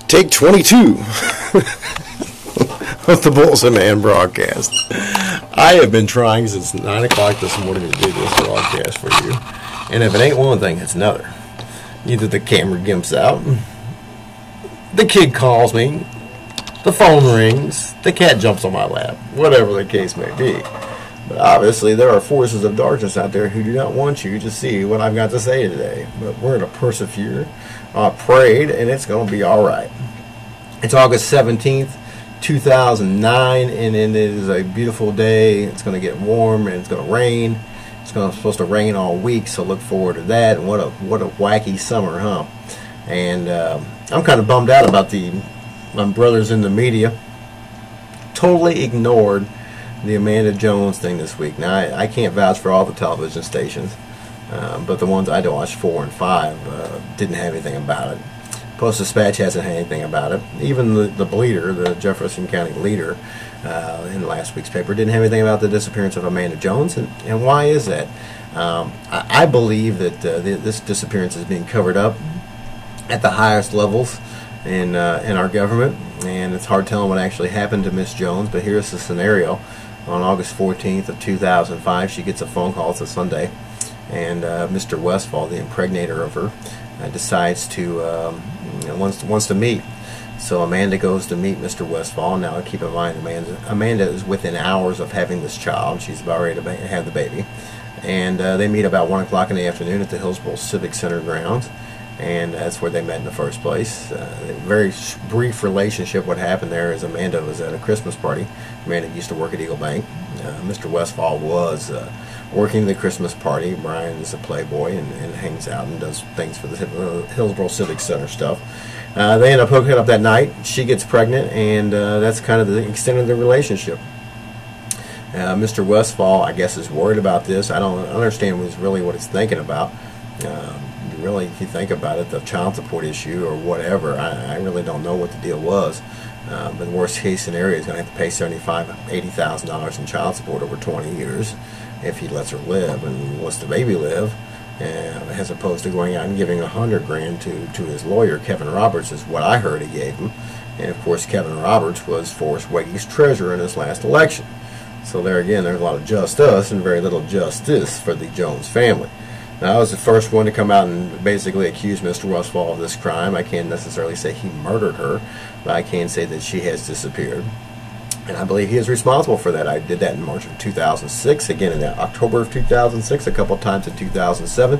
Take 22 of the Bulletinman Broadcast. I have been trying since 9 o'clock this morning to do this broadcast for you. And if it ain't one thing, it's another. Either the camera gimps out, the kid calls me, the phone rings, the cat jumps on my lap, whatever the case may be. But obviously there are forces of darkness out there who do not want you to see what I've got to say today. But we're going to persevere, prayed, and it's going to be all right. It's August 17th, 2009, and it is a beautiful day. It's going to get warm, and it's going to rain. It's supposed to rain all week, so look forward to that. And what a wacky summer, huh? And I'm kind of bummed out about my brothers in the media. Totally ignored the Amanda Jones thing this week. Now, I can't vouch for all the television stations, but the ones I watched, 4 and 5, didn't have anything about it. Post-Dispatch hasn't had anything about it. Even the Bleeder, the Jefferson County Leader, in last week's paper, didn't have anything about the disappearance of Amanda Jones. And why is that? I believe that this disappearance is being covered up at the highest levels in our government, and it's hard telling what actually happened to Miss Jones. But here's the scenario. On August 14th of 2005, she gets a phone call. It's a Sunday, and Mr. Westfall, the impregnator of her, decides to wants to meet. So Amanda goes to meet Mr. Westfall. Now keep in mind, Amanda is within hours of having this child. She's about ready to have the baby, and they meet about 1 o'clock in the afternoon at the Hillsborough Civic Center grounds. And that's where they met in the first place. A very brief relationship. What happened there is Amanda was at a Christmas party. Amanda used to work at Eagle Bank. Mr. Westfall was working the Christmas party. Brian is a playboy and hangs out and does things for the Hillsborough Civic Center stuff. They end up hooking up that night. She gets pregnant, and that's kind of the extent of the relationship. Mr. Westfall, I guess, is worried about this. I don't understand really what he's thinking about. Really, if you think about it, the child support issue or whatever, I really don't know what the deal was. But the worst case scenario is going to have to pay $75,000, $80,000 in child support over 20 years if he lets her live and lets the baby live, as opposed to going out and giving $100,000 to his lawyer. Kevin Roberts is what I heard he gave him, and of course Kevin Roberts was Forrest Wegge's treasurer in his last election. So there again, there's a lot of justice and very little justice for the Jones family. Now, I was the first one to come out and basically accuse Mr. Westfall of this crime. I can't necessarily say he murdered her, but I can say that she has disappeared. And I believe he is responsible for that. I did that in March of 2006, again in October of 2006, a couple times in 2007,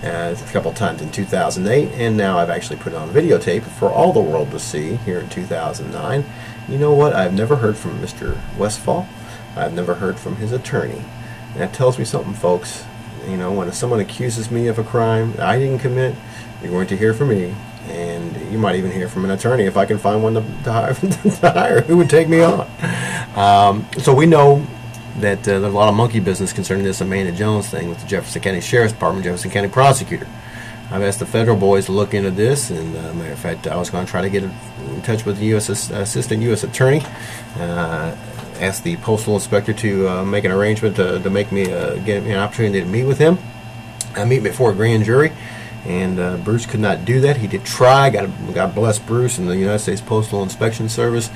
a couple times in 2008, and now I've actually put it on videotape for all the world to see here in 2009. You know what? I've never heard from Mr. Westfall. I've never heard from his attorney. And that tells me something, folks. You know, when someone accuses me of a crime that I didn't commit, you're going to hear from me, and you might even hear from an attorney if I can find one to hire who would take me on. So we know that there's a lot of monkey business concerning this Amanda Jones thing with the Jefferson County Sheriff's Department, Jefferson County Prosecutor. I've asked the federal boys to look into this, and matter of fact, I was going to try to get in touch with the Assistant U.S. Attorney. Asked the postal inspector to make an arrangement to make me get me an opportunity to meet with him. I meet before a grand jury, and Bruce could not do that. He did try. God bless Bruce and the United States Postal Inspection Service.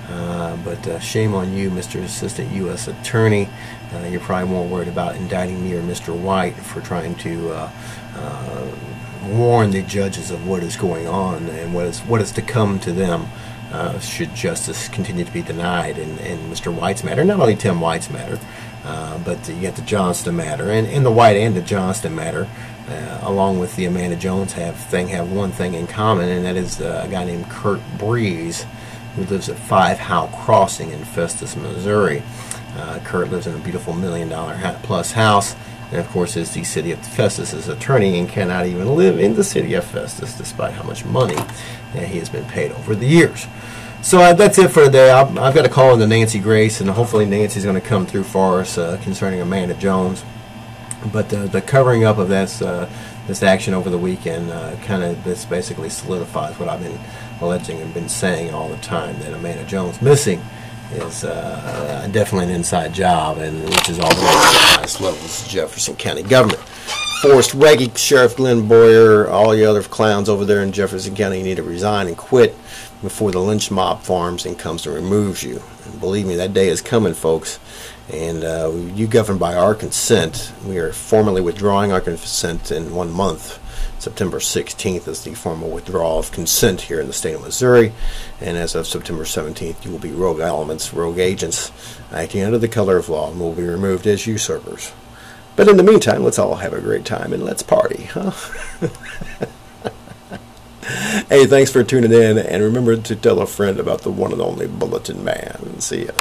But shame on you, Mr. Assistant U.S. Attorney. You're probably more worried about indicting me or Mr. White for trying to warn the judges of what is going on and what is to come to them. Should justice continue to be denied in Mr. White's matter, not only Tim White's matter, but you get the Johnston matter, and the White and the Johnston matter, along with the Amanda Jones have one thing in common, and that is a guy named Kurt Breeze, who lives at 5 Howe Crossing in Festus, Missouri. Kurt lives in a beautiful $1 million plus house, and of course is the city of Festus's attorney, and cannot even live in the city of Festus despite how much money he has been paid over the years. So that's it for today. I've got to call in to Nancy Grace, and hopefully Nancy's going to come through for us concerning Amanda Jones. But the covering up of this action over the weekend kind of basically solidifies what I've been alleging and been saying all the time, that Amanda Jones missing is definitely an inside job, and which is all the way to the highest levels of Jefferson County government. Forrest Reggie, Sheriff Glenn Boyer, all you other clowns over there in Jefferson County, you need to resign and quit before the lynch mob forms and comes and removes you. And believe me, that day is coming, folks. And you govern by our consent. We are formally withdrawing our consent in 1 month. September 16th is the formal withdrawal of consent here in the state of Missouri. And as of September 17th, you will be rogue elements, rogue agents, acting under the color of law and will be removed as usurpers. But in the meantime, let's all have a great time and let's party, huh? Hey, thanks for tuning in, and remember to tell a friend about the one and only Bulletin Man. See ya.